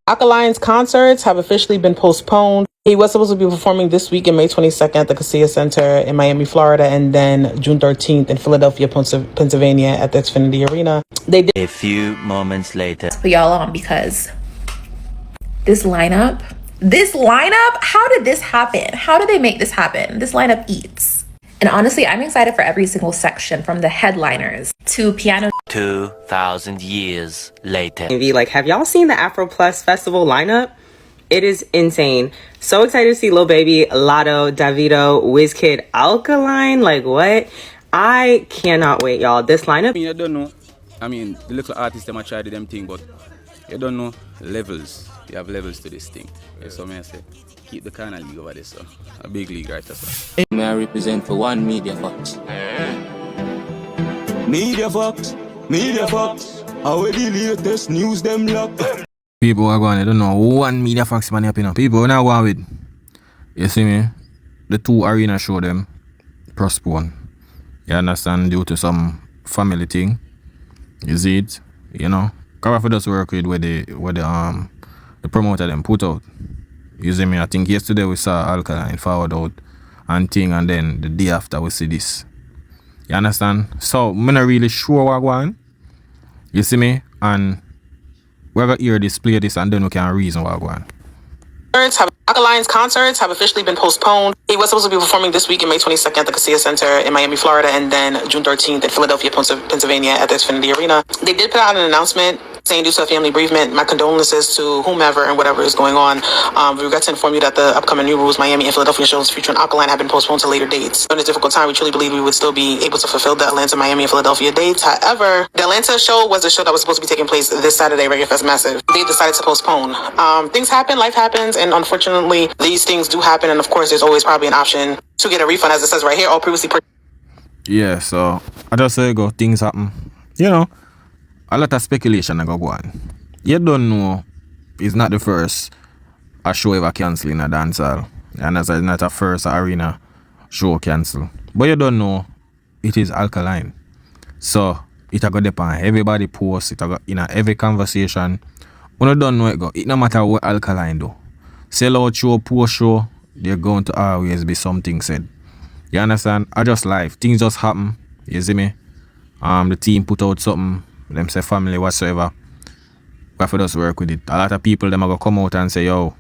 Alkaline's concerts have officially been postponed. He was supposed to be performing this week in May 22nd at the Casilla Center in Miami, Florida, and then June 13th in Philadelphia, Pennsylvania at the Xfinity Arena. They did a few moments later. Put y'all on because this lineup, how did this happen? How did they make this happen? This lineup eats. And honestly, I'm excited for every single section, from the headliners to piano. 2,000 years later. Like, have y'all seen the Afro Plus Festival lineup? It is insane. So excited to see Lil Baby, Lotto, Davido, Wizkid, Alkaline. Like, what? I cannot wait, y'all. This lineup. I don't know. I mean, the little artists, they might try them thing, but you don't know levels. You have levels to this thing. Yeah. So I say, keep the kind of league over there, so a big league, right? That's all. May I represent for one Media Fox? Media Fox, how the latest news them lock. People are going, I don't know, one Media Fox man up, you know. People are not going with, you see me, the two arena show them postponed. You understand, due to some family thing. You see it, you know. Cover does work with what the promoter them put out. You see me, I think yesterday we saw Alkaline forward out and thing, and then the day after we see this. You understand? So I'm not really sure what going. You see me? And we're gonna hear this, play this, and then we can reason what going. Alkaline's concerts have officially been postponed. He was supposed to be performing this week in May 22nd at the Casilla Center in Miami, Florida, and then June 13th in Philadelphia, Pennsylvania at the Xfinity Arena. They did put out an announcement saying, due to a family bereavement, my condolences to whomever and whatever is going on. We regret to inform you that the upcoming New Rules Miami and Philadelphia shows featuring Alkaline have been postponed to later dates. During this difficult time, we truly believe we would still be able to fulfill the Atlanta, Miami, and Philadelphia dates. However, the Atlanta show was a show that was supposed to be taking place this Saturday, Reggae Fest Massive. They decided to postpone. Things happen, life happens, and unfortunately, these things do happen, and of course, there's always probably an option to get a refund, as it says right here, all previously yeah, so I just say go, things happen. You know, a lot of speculation I go on. You don't know, it's not the first a show ever cancel in a dancehall. And as it's not a first arena show cancel. But you don't know, it is Alkaline. So it a go depend. Everybody post, it a go in a every conversation. When you don't know it go, it no matter what Alkaline do. Sell out show, post show, they're going to always be something said. You understand? I just life. Things just happen. You see me? The team put out something, them say family whatsoever. We have to just work with it. A lot of people them are gonna come out and say, yo,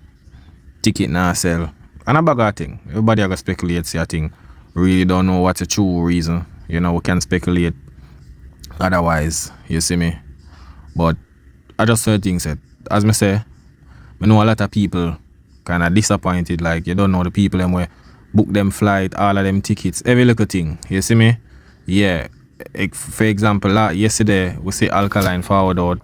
ticket now sell. And a bag of thing. Everybody are gonna speculate, say a thing. Really don't know what's the true reason. You know, we can speculate otherwise, you see me? But I just heard things said. As me say, I know a lot of people kind of disappointed, like you don't know the people them where book them flight, all of them tickets, every little thing, you see me? Yeah, for example, yesterday we see Alkaline forward out.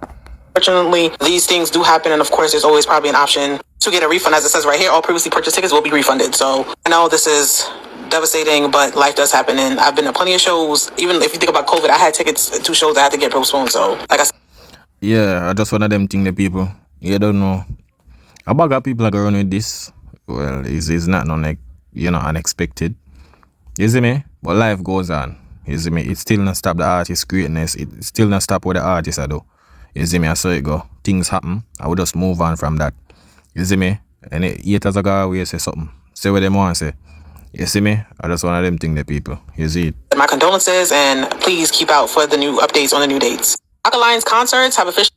Unfortunately, these things do happen, and of course, there's always probably an option to get a refund, as it says right here, all previously purchased tickets will be refunded. So I know this is devastating, but life does happen, and I've been to plenty of shows. Even if you think about COVID, I had tickets to 2 shows that had to get postponed, so like I said. Yeah, I just one of them thing the people, you don't know. A bag of people are going with this. Well, it's not like, you know, unexpected. You see me? But life goes on. You see me? It still not stop the artist's greatness. It still not stop what the artists are do. You see me? I saw it go. Things happen. I will just move on from that. You see me? And haters are going away say something. Say what they want to say. You see me? I just one of them thing the people. You see it? My condolences, and please keep out for the new updates on the new dates. Alkaline's concerts have officially.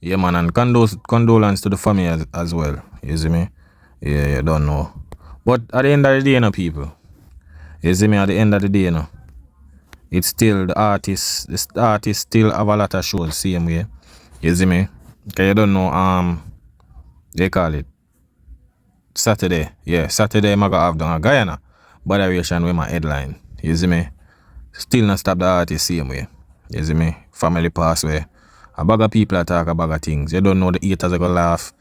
Yeah, man, and condolence to the family as well. You see me? Yeah, you don't know. But at the end of the day, you know, people. You see me? At the end of the day, you know, it's still the artists still have a lot of shows same way. You see me? Because you don't know, they call it Saturday. Yeah, Saturday I'm gonna have done a Guyana botheration with my headline. You see me? Still not stop the artist same way. You see me? Family pass away. A bag of people are talk a bag of things. You don't know the haters are gonna laugh.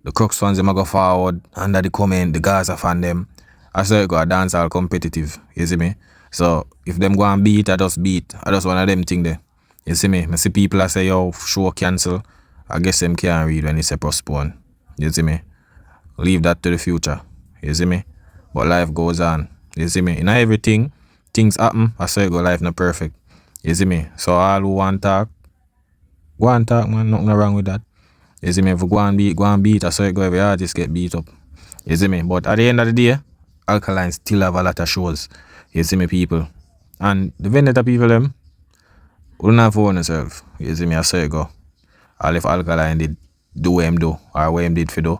The crux ones them are go forward under the comment, the guys are fan them. I saw it go a dance all competitive. You see me? So if them go and beat, I just beat. I just one of them thing there. You see me? I see people I say, yo, show cancel. I guess them can't read when they say postpone. You see me? Leave that to the future. You see me? But life goes on. You see me? In everything, things happen. I say go life not perfect. You see me? So all who want talk, go and talk, man. Nothing wrong with that. You see me? If we go and beat, I saw it go every artist get beat up. You see me? But at the end of the day, Alkaline still have a lot of shows. You see me, people. And the vendetta people them, wouldn't have for yourself. You see me, I saw it go. All if Alkaline did do what him do, or what him did for do,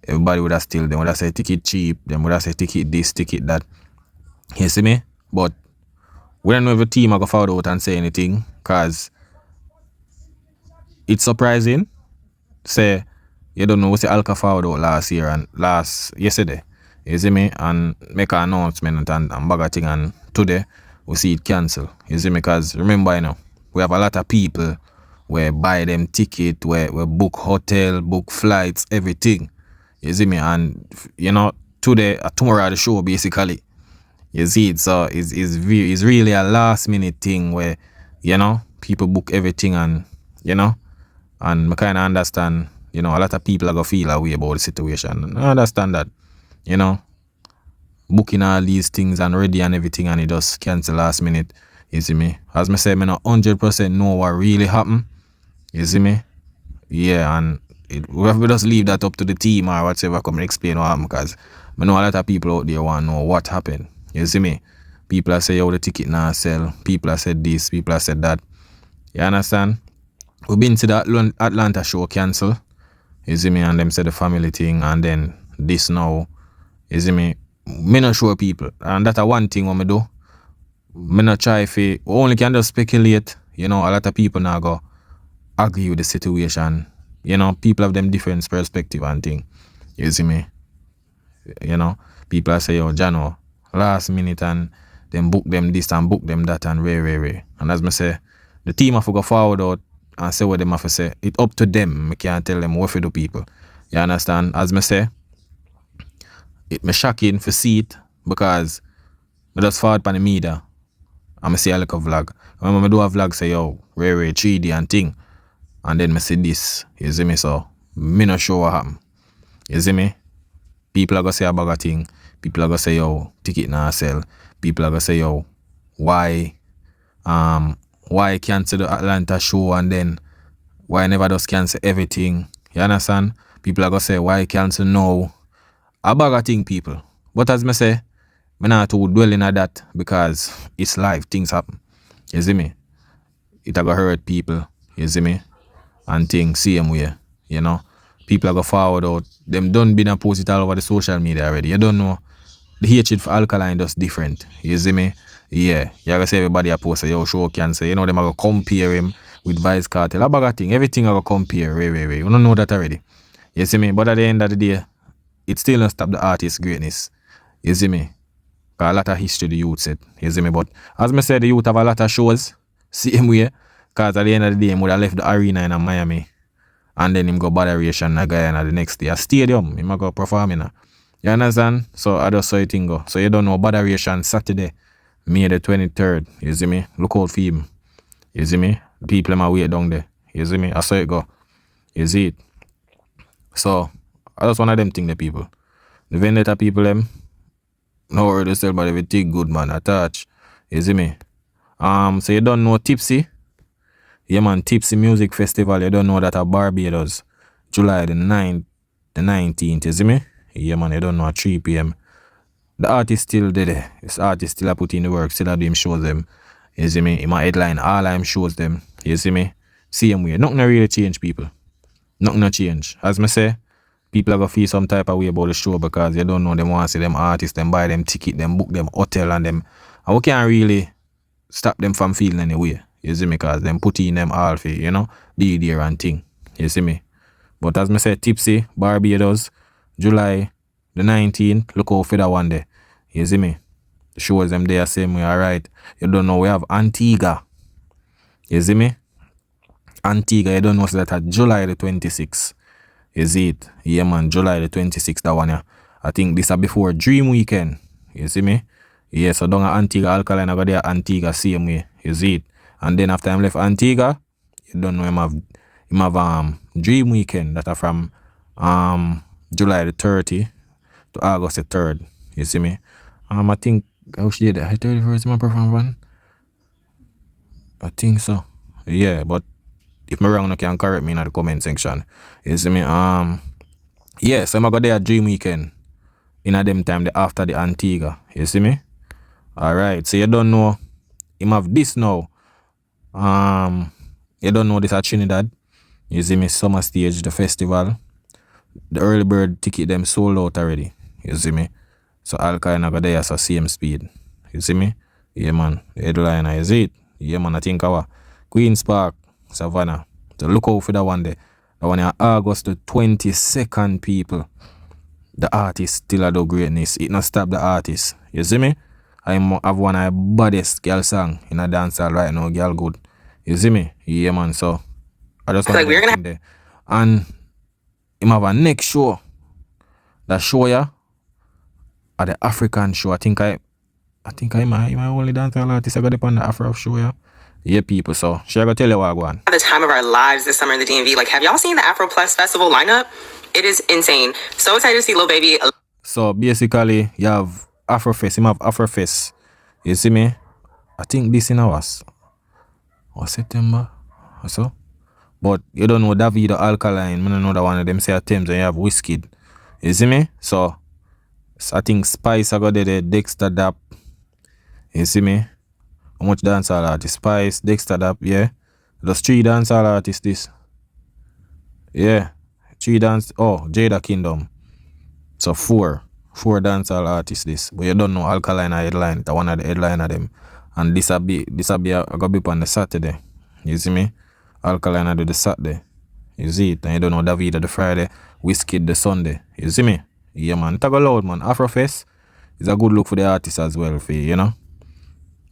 everybody would have still, them would have said ticket cheap, them would have said ticket this, ticket that. You see me? But we don't know if the team are going to fall out and say anything, because it's surprising. Say, you don't know what's the Alka forward out yesterday. You see me? And make an announcement and bag of thing, and today we see it cancel. You see me? Because remember, you know, we have a lot of people where buy them ticket, where book hotel, book flights, everything. You see me? And you know, tomorrow the show basically. You see it, so it's really a last minute thing where, you know, people book everything, and you know, and I kinda understand, you know, a lot of people are gonna feel a way about the situation. I understand that, you know, booking all these things and ready and everything, and it just cancel last minute. You see me? As I say, I not 100% know what really happened. You see me? Yeah, and we have to just leave that up to the team or whatever come and explain what happened, because I know a lot of people out there want to know what happened. You see me? People are say, oh, the ticket now sell. People are said this, people are said that. You understand? We've been to the Atlanta show cancel. You see me? And them said the family thing, and then this now. You see me? Me not sure people. And that's one thing what me do. Me not try if we only can just speculate. You know, a lot of people now go agree with the situation. You know, people have them different perspective and thing. You see me? You know, people are say, oh, Jano, last minute, and then book them this and book them that and rare. And as me say, the team have to go forward out and say what them have to say. It's up to them. I can't tell them what to do, people. You understand? As me say, it me shocking for see it, because I just forward on the media and I see a little vlog. When I do a vlog, say, yo, rare 3D and thing, and then I see this. You see me? So me not sure what happened. You see me? People are gonna say a bag of thing. People are gonna say, yo, ticket now sell. People are gonna say, yo, why cancel the Atlanta show, and then why never just cancel everything? You understand? People are gonna say, why cancel now? A bag of thing, people. But as me say, me not to dwell in that, because it's life, things happen. You see me? It a gonna hurt people, you see me? And things same way, you know. People are gonna forward out. Them done been a post it all over the social media already. You don't know. The hatred for Alkaline just different. You see me? Yeah. You gotta say everybody a post yo show cancel. You know them are gonna compare him with Vice Cartel. A bag of thing. Everything are gonna compare. Way. You don't know that already. You see me? But at the end of the day, it still don't stop the artist's greatness. You see me? Got a lot of history the youth said. You see me? But as I said, the youth have a lot of shows. Same way. Because at the end of the day, he would have left the arena in Miami. And then him go Botheration again the next day. A stadium, him go perform in. You understand? So I just saw it go. So you don't know Botheration Saturday, May the 23rd. You see me? Look out for him. You see me? People in my way down there. You see me? I saw it go. You see it? So I just one of them thing the people. The vendetta people them. No word to sell, but everything good man. Attach. You see me? So you don't know Tipsy? Yeah man, Tipsy Music Festival, you don't know that at Barbados, July the 9th, the 19th, you see me? Yeah man, you don't know at 3 p.m. The artist still there. This artist still a put in the work, still a do him shows them. You see me? In my headline, all I'm shows them. You see me? Same way. Nothing really change, people. Nothing change. As me say, people are gonna feel some type of way about the show, because you don't know them want to see them artists, them buy them ticket, them book them hotel, and them. And we can't really stop them from feeling any way. You see me? Because them put in them all for, you know, be there and thing. You see me? But as me say, Tipsy, Barbados, July the 19th, look out for that one day. You see me? The shows them there same way, alright. You don't know, we have Antigua. You see me? Antigua, you don't know, so that at July the 26th. You see it? Yeah man, July the 26th, that one, yeah. I think this is before Dream Weekend. You see me? Yeah, so down at Antigua, Alkaline, I got there Antigua same way. You see it? And then after I left Antigua, you don't know, him have Dream Weekend that are from July the 30th to August the 3rd. You see me? I think how she did that. 31st my perform one. I think so. Yeah, but If me wrong, you can correct me in the comment section. You see me? Yeah, so I'm gonna go there Dream Weekend. In a them time, the after the Antigua. You see me? Alright, so you don't know. Him have this now. You don't know this at Trinidad. You see me? Summer Stage, the festival. The early bird ticket them sold out already. You see me? So Alkaline go there, so same speed. You see me? Yeah man. The headliner is it. Yeah man, I think our Queen's Park, Savannah. So look out for that one there. That one in August the 22nd, people. The artist still do greatness. It not stop the artist. You see me? I have one of the baddest girl song in a dancehall right now, girl good. You see me? Yeah man, so I just want to we're gonna there. And him have a next show. That show ya at the African show. I think I my only dancehall artist I got up on the Afro show ya. Yeah, people, so she gonna tell you what I go on. The time of our lives this summer in the DMV. Like, have y'all seen the Afro Plus Festival lineup? It is insane. So excited to see Lil Baby. So basically, you have Afro Fest. You have Afro Fest. You see me? I think this in ours. Or September or so. But you don't know Davido, Alkaline. I don't know that one of them say at Thames and you have Whiskey. You see me? So I think Spice I got there, Dexter Dap. You see me? How much dancehall artists? Spice, Dexter Dap, yeah. There's 3 dancehall artists this. Yeah. 3 dance Jada Kingdom. So 4 dancehall artists this. But you don't know Alkaline headline. It's one of the headline of them. And this will be gonna be on the Saturday. You see me? Alkaline do the Saturday. You see it? And you don't know Davido the Friday, Whiskey the Sunday. You see me? Yeah man. Talk loud man. Afrofest is a good look for the artists as well for you know.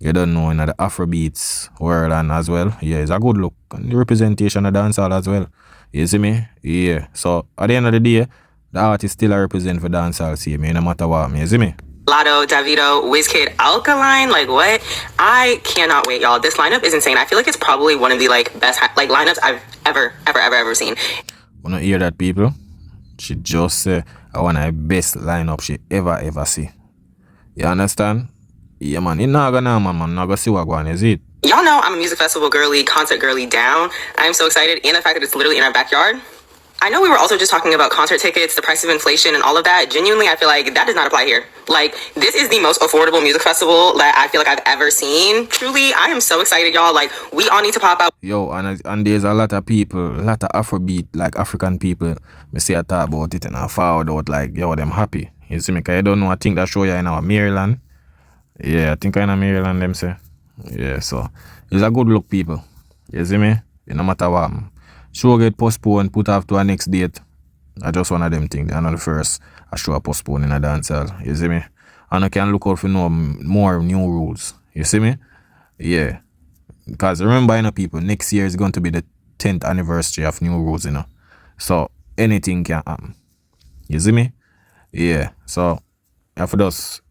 You don't know in the Afrobeats world and as well. Yeah, it's a good look. And the representation of dancehall as well. You see me? Yeah. So at the end of the day, the artist still represent for dancehall, see me, no matter what. You see me? Lotto, Davido, Wizkid, Alkaline, like what? I cannot wait, y'all. This lineup is insane. I feel like it's probably one of the like best like lineups I've ever seen. Wanna hear that, people? She just say one of the best lineup she ever see. You understand? Yeah man, you not gonna man, not gonna see what going is it. Y'all know I'm a music festival girly, concert girly down. I'm so excited, and the fact that it's literally in our backyard. I know we were also just talking about concert tickets, the price of inflation, and all of that. Genuinely, I feel like that does not apply here. Like, this is the most affordable music festival that I feel like I've ever seen. Truly, I am so excited, y'all. Like, we all need to pop out. Yo, and there's a lot of people, a lot of Afrobeat, like African people, me say I talk about it and I forward out, like, yo, them happy. You see me? Cause I don't know, I think that show you in our Maryland. Yeah, I think in Maryland, them say. Yeah, so, it's a good look, people. You see me? No matter what. Show get postponed, put off to a next date. I just one of them things. I know the first I show a postpone in a dancehall. You see me? And I can look out for more new rules. You see me? Yeah. Because remember, you know, people, next year is going to be the 10th anniversary of new rules, you know. So anything can happen. You see me? Yeah. So for those,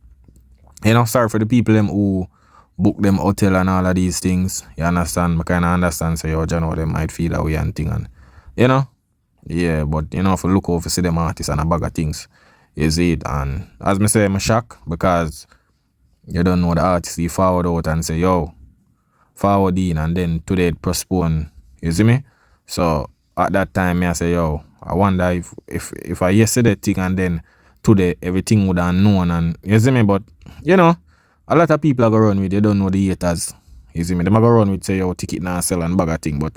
you know, sorry for the people them who book them hotel and all of these things. You understand? I kind of understand. So you know they might feel that way and thing, and you know, yeah. But you know, if you look over see them artists and a bag of things, you see it. And as me say, I'm shocked because you don't know the artist. You forward out and say, yo, forward in, and then today it postpone. You see me? So at that time, I say, yo, I wonder if I yesterday thing and then today everything would have known, and you see me? But you know, a lot of people are going to run with, they don't know the haters. You see me? They are going to run with say, yo, ticket now sell and bag of thing. But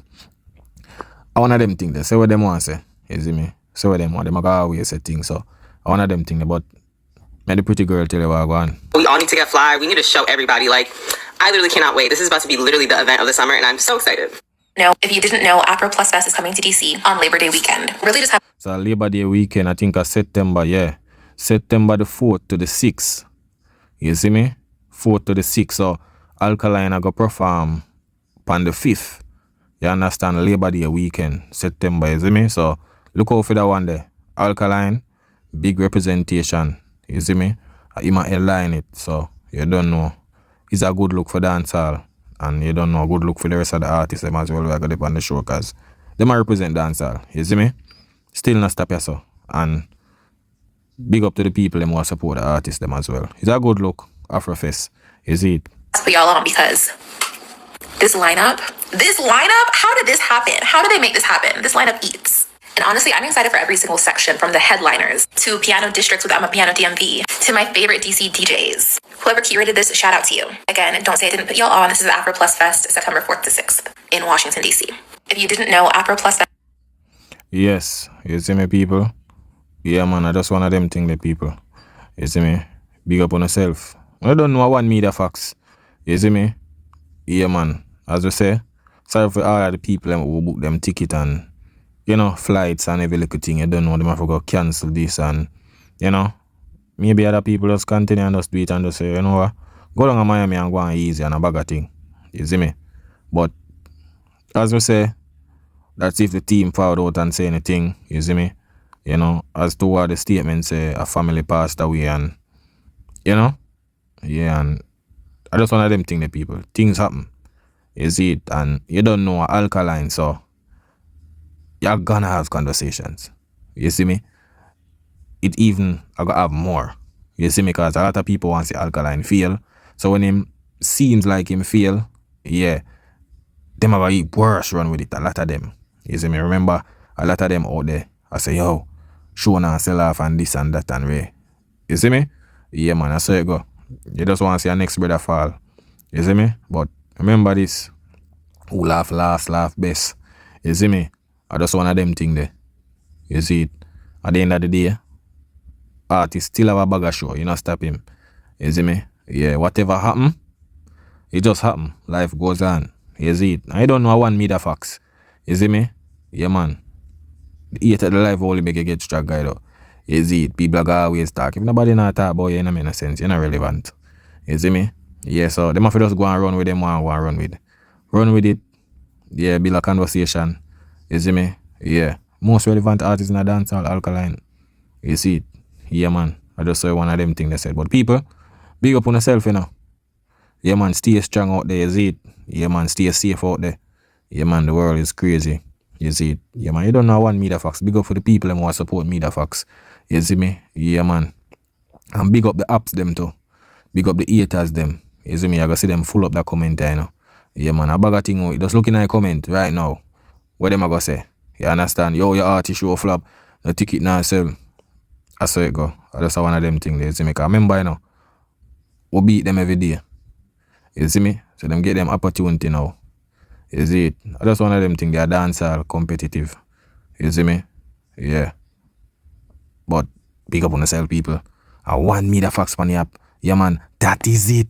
I want them think they say what them want to say. You see me? Say what them want. They are going to always say things. So I want them think but may the pretty girl tell you what I go on. We all need to get fly. We need to show everybody. Like, I literally cannot wait. This is about to be literally the event of the summer, and I'm so excited. No, if you didn't know, Afro Plus Fest is coming to DC on Labor Day weekend. Really just have... So Labor Day weekend, I think September, yeah. September the 4th to the 6th. You see me? 4th to the 6th. So Alkaline I go perform on the 5th. You understand? Labor Day weekend, September, you see me? So look out for that one there. Alkaline, big representation. You see me? He might align it. So you don't know. It's a good look for dancehall. And you don't know, good look for the rest of the artists them as well who are going to be on the show, because they might represent dancehall. You see me? Still not stop yourself. And big up to the people them who support the artists them as well. It's a good look, Afrofest. You see it? Put y'all on because This lineup, how did this happen? How did they make this happen? This lineup eats. And honestly, I'm excited for every single section, from the headliners to piano districts with I'm a Piano DMV to my favorite DC DJs. Whoever curated this, shout out to you. Again, don't say I didn't put y'all on. This is Afro Plus Fest, September 4th to 6th in Washington, DC. If you didn't know, Afro Plus Fest. Yes, you see me, people? Yeah, man, I just one of them thing, the people. You see me? Big up on yourself. I don't know I want media facts. You see me? Yeah, man. As we say, sorry for all of the people who book them ticket and, you know, flights and every little thing. You don't know them have to go cancel this and, you know, maybe other people just continue and just do it and just say, you know what, go down to Miami and go on easy and a bag of thing. You see me? But, as we say, that's if the team found out and say anything, you see me? You know, as to what the statement say, a family passed away and, you know? Yeah, and I just one of them thing, the people. Things happen. You see it, and you don't know Alkaline, so you're gonna have conversations. You see me? It even, I gotta have more. You see me? Because a lot of people want to see Alkaline fail. So when him seems like him fail, yeah, them are going to worse run with it, a lot of them. You see me? Remember, a lot of them out there, I say, yo, show and sell off and this and that and way. You see me? Yeah, man, I saw it go. You just want to see your next brother fall. You see me? But remember this, who laugh last, laugh best. You see me? I just one of them thing there. You see it? At the end of the day, artists still have a bag of show. You not stop him. You see me? Yeah, whatever happen, it just happen. Life goes on. You see it? I don't know I want media facts. You see me? Yeah, man. The hate of the life only make you get struck, guy, though. You see it? People are always talk. If nobody not talk about you, in a sense, you're not relevant. You see me? Yeah, so them have to just go and run with them and run with. Run with it. Yeah, build a conversation. You see me? Yeah. Most relevant artists in the dancehall, Alkaline. You see it? Yeah, man. I just saw one of them things they said. But people, big up on yourself, you know. Yeah, man, stay strong out there, you see it? Yeah, man, stay safe out there. Yeah, man, the world is crazy. You see it? Yeah, man, you don't know one media facts. Big up for the people who want to support media facts. You see me? Yeah, man. And big up the apps them too. Big up the haters them. You see me? I gotta see them full up that comment there, you know. Yeah, man, a bag of thing, just looking at a comment right now. What them I gonna say? You understand? Yo, your artist show flop. The ticket now sell. I saw it go. I just one of them things there. You see me? Cause remember, you know, we beat them every day. You see me? So them get them opportunity now. You see it? I just one of them things. They are dancehall competitive. You see me? Yeah. But big up on yourself, people. I want me the facts on the app. Yeah, man. That is it.